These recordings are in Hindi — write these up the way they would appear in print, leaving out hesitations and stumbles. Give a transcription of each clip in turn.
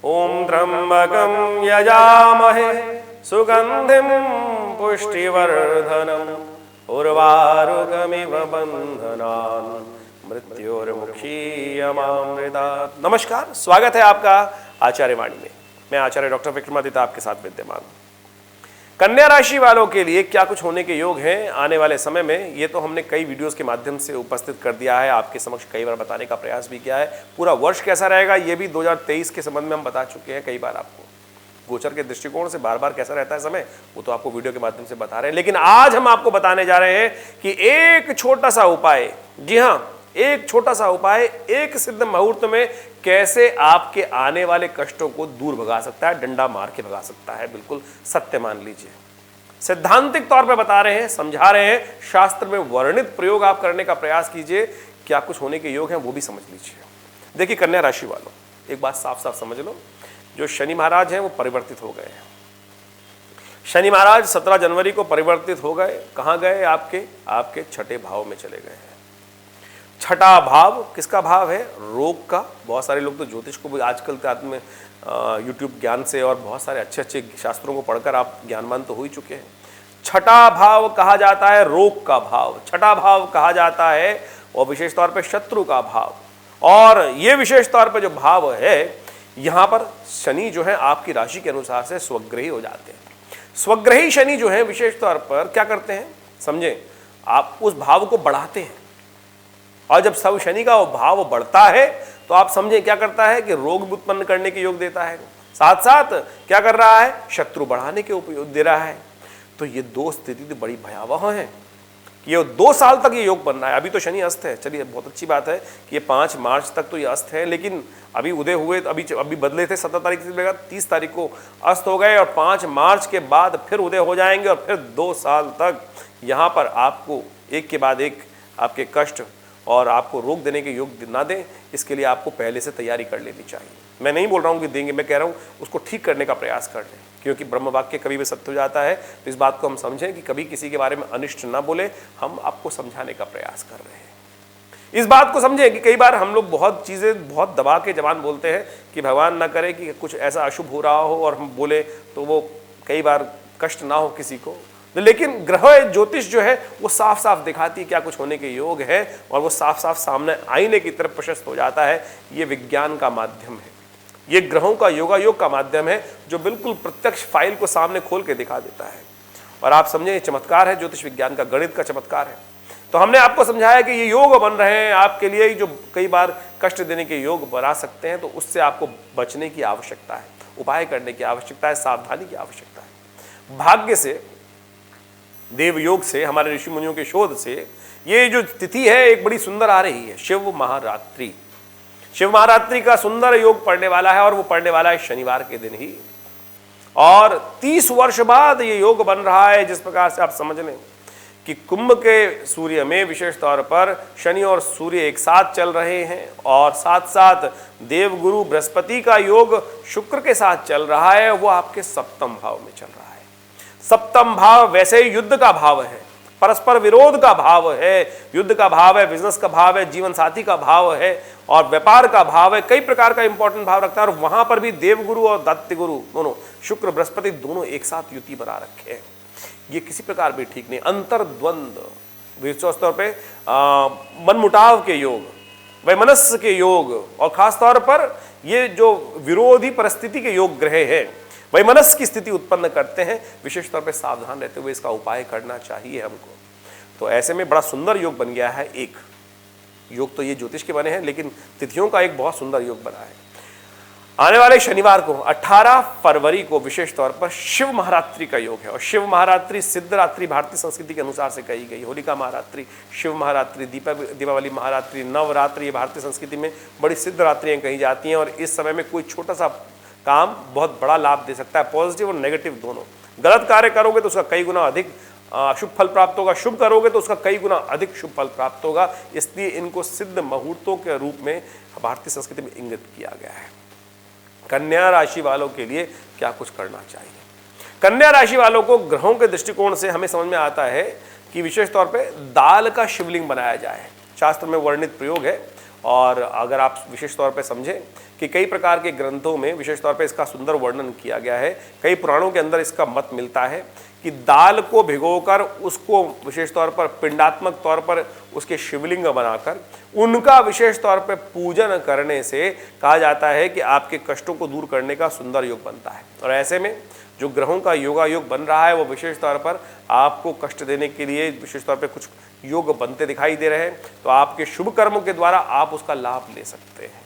ओम त्र्यंबकं यजामहे सुगंधिं पुष्टिवर्धनम् उर्वारुकमिव बंधनान् मृत्योर्मुक्षीयमामृतात्। नमस्कार, स्वागत है आपका आचार्य वाणी में। मैं आचार्य डॉक्टर विक्रमादित्य आपके साथ विद्यमान हूं। कन्या राशि वालों के लिए क्या कुछ होने के योग हैं आने वाले समय में, ये तो हमने कई वीडियोस के माध्यम से उपस्थित कर दिया है, आपके समक्ष कई बार बताने का प्रयास भी किया है। पूरा वर्ष कैसा रहेगा ये भी 2023 के संबंध में हम बता चुके हैं कई बार आपको। गोचर के दृष्टिकोण से बार बार कैसा रहता है समय, वो तो आपको वीडियो के माध्यम से बता रहे हैं। लेकिन आज हम आपको बताने जा रहे हैं कि एक छोटा सा उपाय, जी हाँ, एक छोटा सा उपाय एक सिद्ध मुहूर्त में कैसे आपके आने वाले कष्टों को दूर भगा सकता है, डंडा मार के भगा सकता है। बिल्कुल सत्य मान लीजिए, सैद्धांतिक तौर पे बता रहे हैं, समझा रहे हैं, शास्त्र में वर्णित प्रयोग आप करने का प्रयास कीजिए। क्या कुछ होने के योग हैं वो भी समझ लीजिए। देखिए कन्या राशि वालों, एक बात साफ साफ समझ लो, जो शनि महाराज हैं वो परिवर्तित हो गए हैं। शनि महाराज 17 जनवरी को परिवर्तित हो गए। कहाँ गए? आपके छठे भाव में चले गए हैं। छठा भाव किसका भाव है? रोग का। बहुत सारे लोग तो ज्योतिष को भी आजकल में यूट्यूब ज्ञान से और बहुत सारे अच्छे अच्छे शास्त्रों को पढ़कर आप ज्ञानवान तो हो ही चुके हैं। छठा भाव कहा जाता है रोग का भाव, छठा भाव कहा जाता है और विशेष तौर पे शत्रु का भाव। और ये विशेष तौर पे जो भाव है, यहाँ पर शनि जो है आपकी राशि के अनुसार से स्वग्रही हो जाते हैं। स्वग्रही शनि जो है विशेष तौर पर क्या करते हैं समझे, आप उस भाव को बढ़ाते हैं। और जब सब शनि का वो भाव बढ़ता है तो आप समझें क्या करता है कि रोग उत्पन्न करने के योग देता है, साथ साथ क्या कर रहा है, शत्रु बढ़ाने के उपयोग दे रहा है। तो ये दो स्थिति तो बड़ी भयावह है कि ये 2 साल तक ये योग बन रहा है। अभी तो शनि अस्त है, चलिए बहुत अच्छी बात है कि ये 5 मार्च तक तो ये अस्त है, लेकिन अभी उदय हुए तो अभी बदले थे 17 तारीख से 30 तारीख को अस्त हो गए और 5 मार्च के बाद फिर उदय हो जाएंगे और फिर 2 साल तक यहाँ पर आपको एक के बाद एक आपके कष्ट और आपको रोक देने के योग ना दें, इसके लिए आपको पहले से तैयारी कर लेनी चाहिए। मैं नहीं बोल रहा हूँ कि देंगे, मैं कह रहा हूँ उसको ठीक करने का प्रयास कर लें, क्योंकि ब्रह्म वाक्य कभी भी सत्य हो जाता है। तो इस बात को हम समझें कि कभी किसी के बारे में अनिष्ट ना बोले, हम आपको समझाने का प्रयास कर रहे हैं। इस बात को समझें कि कई बार हम लोग बहुत चीज़ें बहुत दबा के जबान बोलते हैं कि भगवान ना करे कि कुछ ऐसा अशुभ हो रहा हो और हम बोले तो वो कई बार कष्ट ना हो किसी को। लेकिन ग्रह ज्योतिष जो है वो साफ साफ दिखाती है क्या कुछ होने के योग है और वो साफ साफ सामने आईने की तरफ प्रशस्त हो जाता है। ये विज्ञान का माध्यम है, ये ग्रहों का योगायोग का माध्यम है जो बिल्कुल प्रत्यक्ष फाइल को सामने खोल के दिखा देता है। और आप समझें ये चमत्कार है, ज्योतिष विज्ञान का, गणित का चमत्कार है। तो हमने आपको समझाया कि ये योग बन रहे हैं आपके लिए जो कई बार कष्ट देने के योग बना सकते हैं, तो उससे आपको बचने की आवश्यकता है, उपाय करने की आवश्यकता है, सावधानी की आवश्यकता है। भाग्य से, देव योग से, हमारे ऋषि मुनियों के शोध से ये जो तिथि है एक बड़ी सुंदर आ रही है, शिव महारात्रि। शिव महारात्रि का सुंदर योग पड़ने वाला है और वो पड़ने वाला है शनिवार के दिन ही। और 30 वर्ष बाद ये योग बन रहा है। जिस प्रकार से आप समझ लें कि कुंभ के सूर्य में विशेष तौर पर शनि और सूर्य एक साथ चल रहे हैं और साथ साथ देवगुरु बृहस्पति का योग शुक्र के साथ चल रहा है, वो आपके सप्तम भाव में चल रहा है। सप्तम भाव वैसे ही युद्ध का भाव है, परस्पर विरोध का भाव है, युद्ध का भाव है, बिजनेस का भाव है, जीवन साथी का भाव है और व्यापार का भाव है, कई प्रकार का इंपॉर्टेंट भाव रखता है। और वहां पर भी देवगुरु और दैत्य गुरु दोनों, शुक्र बृहस्पति दोनों एक साथ युति बना रखे हैं। ये किसी प्रकार भी ठीक नहीं। अंतर्द्वंद, विशेष तौर पे मनमुटाव के योग, वैमनस्य के योग और खास तौर पर ये जो विरोधी परिस्थिति के योग ग्रह है वैमनस्य की स्थिति उत्पन्न करते हैं। विशेष तौर पे सावधान रहते हुए इसका उपाय करना चाहिए हमको। तो ऐसे में बड़ा सुंदर योग बन गया है। एक योग तो ये ज्योतिष के बने हैं, लेकिन तिथियों का एक बहुत सुंदर योग बना है। आने वाले शनिवार को 18 फरवरी को विशेष तौर पर शिव महारात्रि का योग है। और शिव महारात्रि सिद्धरात्रि भारतीय संस्कृति के अनुसार से कही गई। होलिका महारात्रि, शिव महारात्रि, दीपावली महारात्रि, नवरात्रि, ये भारतीय संस्कृति में बड़ी सिद्ध रात्रियां कही जाती हैं। और इस समय में कोई छोटा सा काम बहुत बड़ा लाभ दे सकता है, पॉजिटिव और नेगेटिव दोनों। गलत कार्य करोगे तो उसका कई गुना अधिक शुभ फल प्राप्त होगा, शुभ करोगे तो उसका कई गुना अधिक शुभ फल प्राप्त होगा। इसलिए इनको सिद्ध मुहूर्तों के रूप में भारतीय संस्कृति में इंगित किया गया है। कन्या राशि वालों के लिए क्या कुछ करना चाहिए? कन्या राशि वालों को ग्रहों के दृष्टिकोण से हमें समझ में आता है कि विशेष तौर पे दाल का शिवलिंग बनाया जाए। शास्त्र में वर्णित प्रयोग है। और अगर आप विशेष तौर पे समझें कि कई प्रकार के ग्रंथों में विशेष तौर पर इसका सुंदर वर्णन किया गया है। कई पुराणों के अंदर इसका मत मिलता है कि दाल को भिगोकर उसको विशेष तौर पर पिंडात्मक तौर पर उसके शिवलिंग बनाकर उनका विशेष तौर पर पूजन करने से कहा जाता है कि आपके कष्टों को दूर करने का सुंदर योग बनता है। और ऐसे में जो ग्रहों का योगा योग बन रहा है वो विशेष तौर पर आपको कष्ट देने के लिए विशेष तौर पर कुछ योग बनते दिखाई दे रहे हैं, तो आपके शुभ कर्मों के द्वारा आप उसका लाभ ले सकते हैं।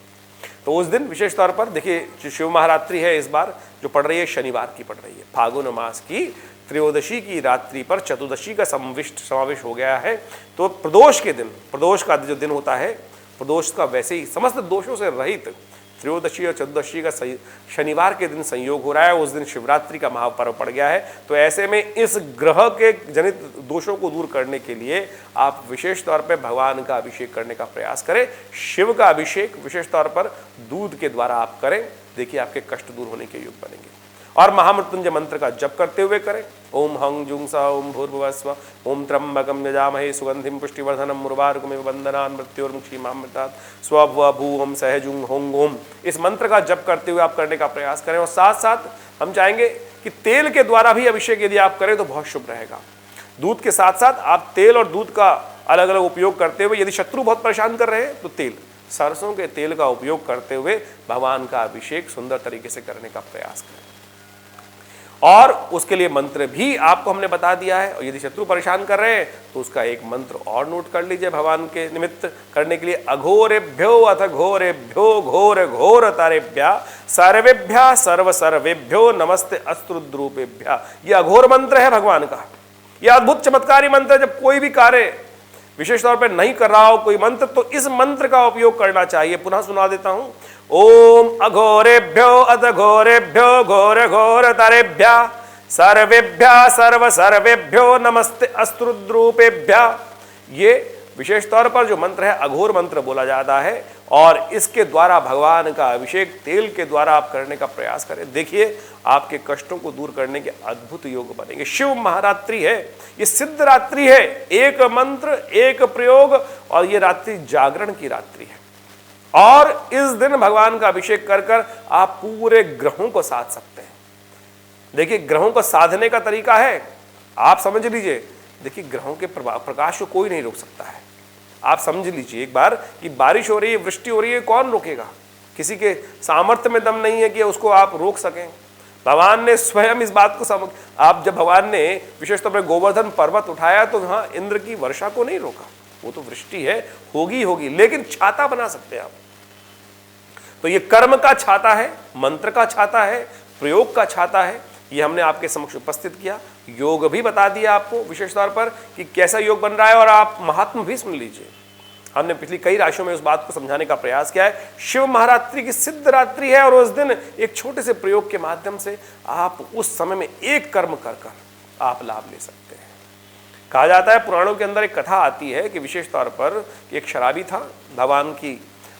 तो उस दिन विशेष तौर पर देखिए, जो शिव महारात्रि है इस बार जो पड़ रही है शनिवार की पड़ रही है, फागुन मास की त्रयोदशी की रात्रि पर चतुर्दशी का समावेश हो गया है। तो प्रदोष के दिन, प्रदोष का जो दिन होता है, प्रदोष का वैसे ही समस्त दोषों से रहित त्रयोदशी और चतुर्दशी का शनिवार के दिन संयोग हो रहा है। उस दिन शिवरात्रि का महापर्व पड़ गया है। तो ऐसे में इस ग्रह के जनित दोषों को दूर करने के लिए आप विशेष तौर पर भगवान का अभिषेक करने का प्रयास करें। शिव का अभिषेक विशेष तौर पर दूध के द्वारा आप करें, देखिए आपके कष्ट दूर होने के योग बनेंगे। और महामृत्युंजय मंत्र का जप करते हुए करें। ओम हं जुं स ओम भूर्भुवस्व ओम त्र्यंबकं यजामहे सुगंधिं पुष्टिवर्धनम् उर्वारुकमिव बन्धनान् मृत्योर्मुक्षीमामृतात् स्वभूवं सह जुं हों ओम। इस मंत्र का जप करते हुए आप करने का प्रयास करें। और साथ साथ हम चाहेंगे कि तेल के द्वारा भी अभिषेक यदि आप करें तो बहुत शुभ रहेगा। दूध के साथ साथ आप तेल और दूध का अलग अलग उपयोग करते हुए, यदि शत्रु बहुत परेशान कर रहे हैं तो तेल, सरसों के तेल का उपयोग करते हुए भगवान का अभिषेक सुंदर तरीके से करने का प्रयास करें। और उसके लिए मंत्र भी आपको हमने बता दिया है। और यदि शत्रु परेशान कर रहे हैं तो उसका एक मंत्र और नोट कर लीजिए भगवान के निमित्त करने के लिए। अघोरेभ्यो अथ घोरेभ्यो घोर घोर तारेभ्या सर्वेभ्या सर्व सर्वेभ्यो नमस्ते अस्त्रुद्रूपेभ्या। यह अघोर मंत्र है भगवान का। यह अद्भुत चमत्कारी मंत्र है। जब कोई भी कार्य विशेष तौर पर नहीं कर रहा हो कोई मंत्र, तो इस मंत्र का उपयोग करना चाहिए। पुनः सुना देता हूं। ओम अघोरेभ्यो अथ घोरेभ्यो घोर घोर तारेभ्या सर्वेभ्या सर्व सर्वेभ्यो नमस्ते अस्त्रुद्रूपेभ्या। ये विशेष तौर पर जो मंत्र है अघोर मंत्र बोला जाता है। और इसके द्वारा भगवान का अभिषेक तेल के द्वारा आप करने का प्रयास करें। देखिए आपके कष्टों को दूर करने के अद्भुत योग बनेंगे। शिव महारात्रि है, ये सिद्ध रात्रि है। एक मंत्र एक प्रयोग, और ये रात्रि जागरण की रात्रि है। और इस दिन भगवान का अभिषेक कर कर आप पूरे ग्रहों को साध सकते हैं। देखिए ग्रहों को साधने का तरीका है, आप समझ लीजिए। देखिए ग्रहों के प्रकाश को कोई नहीं रोक सकता है। आप समझ लीजिए एक बार कि बारिश हो रही है, वृष्टि हो रही है, कौन रोकेगा? किसी के सामर्थ्य में दम नहीं है कि उसको आप रोक सकें। भगवान ने स्वयं इस बात को आप जब भगवान ने विशेष तौर पर गोवर्धन पर्वत उठाया तो वहां इंद्र की वर्षा को नहीं रोका। वो तो वृष्टि है, होगी होगी, लेकिन छाता बना सकते हैं आप। तो ये कर्म का छाता है, मंत्र का छाता है, प्रयोग का छाता है। ये हमने आपके समक्ष उपस्थित किया। योग भी बता दिया आपको विशेष तौर पर कि कैसा योग बन रहा है। और आप महात्मा भी सुन लीजिए। हमने पिछली कई राशियों में उस बात को समझाने का प्रयास किया है। शिव महारात्रि की सिद्ध रात्रि है और उस दिन एक छोटे से प्रयोग के माध्यम से आप उस समय में एक कर्म कर कर आप लाभ ले सकते हैं। कहा जाता है पुराणों के अंदर एक कथा आती है कि विशेष तौर पर एक शराबी था। भगवान की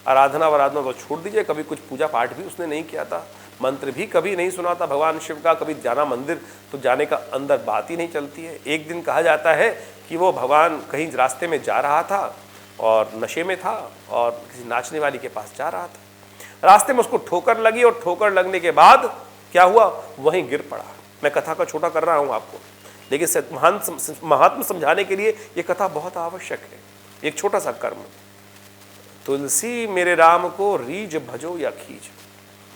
आराधना वराधना तो छोड़ दीजिए, कभी कुछ पूजा पाठ भी उसने नहीं किया था, मंत्र भी कभी नहीं सुना था भगवान शिव का, कभी जाना मंदिर तो जाने का अंदर बात ही नहीं चलती है। एक दिन कहा जाता है कि वो भगवान कहीं रास्ते में जा रहा था और नशे में था और किसी नाचने वाली के पास जा रहा था। रास्ते में उसको ठोकर लगी और ठोकर लगने के बाद क्या हुआ, वहीं गिर पड़ा। मैं कथा का छोटा कर रहा हूँ आपको, लेकिन महात्मा समझाने के लिए ये कथा बहुत आवश्यक है। एक छोटा सा कर्म, तुलसी मेरे राम को रीझ भजो या खींच,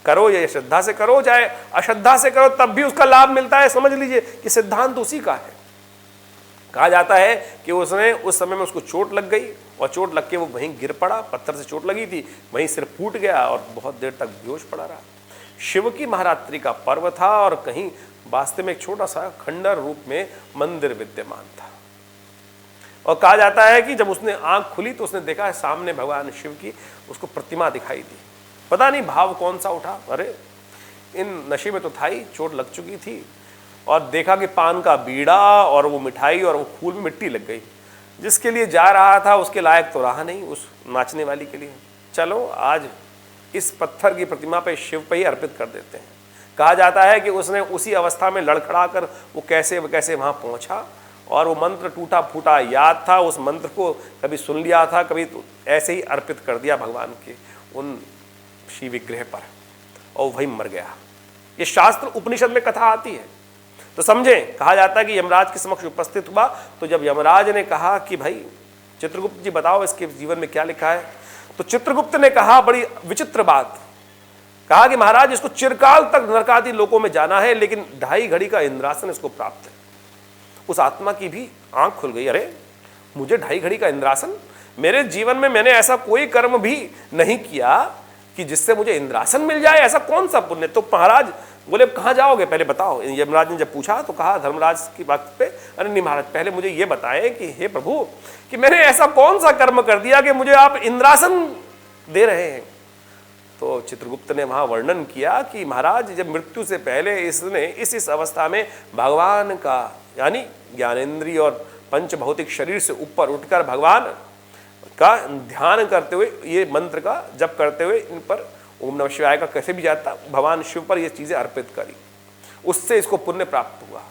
करो या श्रद्धा से करो चाहे अश्रद्धा से करो, तब भी उसका लाभ मिलता है। समझ लीजिए कि सिद्धांत उसी का है। कहा जाता है कि उसने उस समय में उसको चोट लग गई और चोट लग के वो वहीं गिर पड़ा, पत्थर से चोट लगी थी, वहीं सिर फूट गया और बहुत देर तक बेहोश पड़ा रहा। शिव की महारात्रि का पर्व था और कहीं वास्तव में एक छोटा सा खंडर रूप में मंदिर विद्यमान था। और कहा जाता है कि जब उसने आंख खुली तो उसने देखा सामने भगवान शिव की उसको प्रतिमा दिखाई दी। पता नहीं भाव कौन सा उठा, अरे इन नशे में तो था ही, चोट लग चुकी थी, और देखा कि पान का बीड़ा और वो मिठाई और वो फूल में मिट्टी लग गई। जिसके लिए जा रहा था उसके लायक तो रहा नहीं उस नाचने वाली के लिए। चलो आज इस पत्थर की प्रतिमा पे शिव पे ही अर्पित कर देते हैं। कहा जाता है कि उसने उसी अवस्था में लड़खड़ा कर वो कैसे वहाँ पहुँचा और वो मंत्र टूटा फूटा याद था, उस मंत्र को कभी सुन लिया था, कभी तो ऐसे ही अर्पित कर दिया भगवान के उन श्री विग्रह पर और वही मर गया। ये शास्त्र उपनिषद में कथा आती है। तो समझें, कहा जाता है कि यमराज के समक्ष उपस्थित हुआ, तो जब यमराज ने कहा कि भाई चित्रगुप्त जी बताओ इसके जीवन में क्या लिखा है, तो चित्रगुप्त ने कहा बड़ी विचित्र बात, कहा कि महाराज इसको चिरकाल तक नरकादि लोकों में जाना है, लेकिन 2.5 घड़ी का इंद्रासन इसको प्राप्त है। उस आत्मा की भी आंख खुल गई, अरे मुझे 2.5 घड़ी का इंद्रासन, मेरे जीवन में मैंने ऐसा कोई कर्म भी नहीं किया कि जिससे मुझे इंद्रासन मिल जाए, ऐसा कौन सा पुण्य। तो महाराज बोले कहाँ जाओगे पहले बताओ। यमराज ने जब पूछा तो कहा धर्मराज की बात पे, अरे नहीं महाराज पहले मुझे ये बताएं कि हे प्रभु कि मैंने ऐसा कौन सा कर्म कर दिया कि मुझे आप इंद्रासन दे रहे हैं। तो चित्रगुप्त ने वहाँ वर्णन किया कि महाराज जब मृत्यु से पहले इसने इस अवस्था में भगवान का यानी ज्ञानेंद्रिय और पंच भौतिक शरीर से ऊपर उठकर भगवान का ध्यान करते हुए, ये मंत्र का जप करते हुए इन पर ओम नमः शिवाय का कैसे भी जाता, भगवान शिव पर ये चीज़ें अर्पित करी, उससे इसको पुण्य प्राप्त हुआ।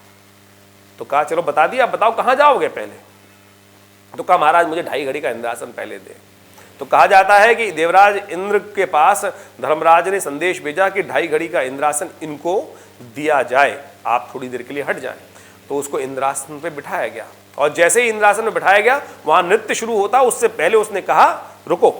तो कहा चलो बता दिया, बताओ कहाँ जाओगे पहले। तो कहा महाराज मुझे 2.5 घड़ी का इंद्रासन पहले दे। तो कहा जाता है कि देवराज इंद्र के पास धर्मराज ने संदेश भेजा कि 2.5 घड़ी का इंद्रासन इनको दिया जाए, आप थोड़ी देर के लिए हट जाएं। तो उसको इंद्रासन पे बिठाया गया, और जैसे ही इंद्रासन में बिठाया गया वहां नृत्य शुरू होता, उससे पहले उसने कहा रुको,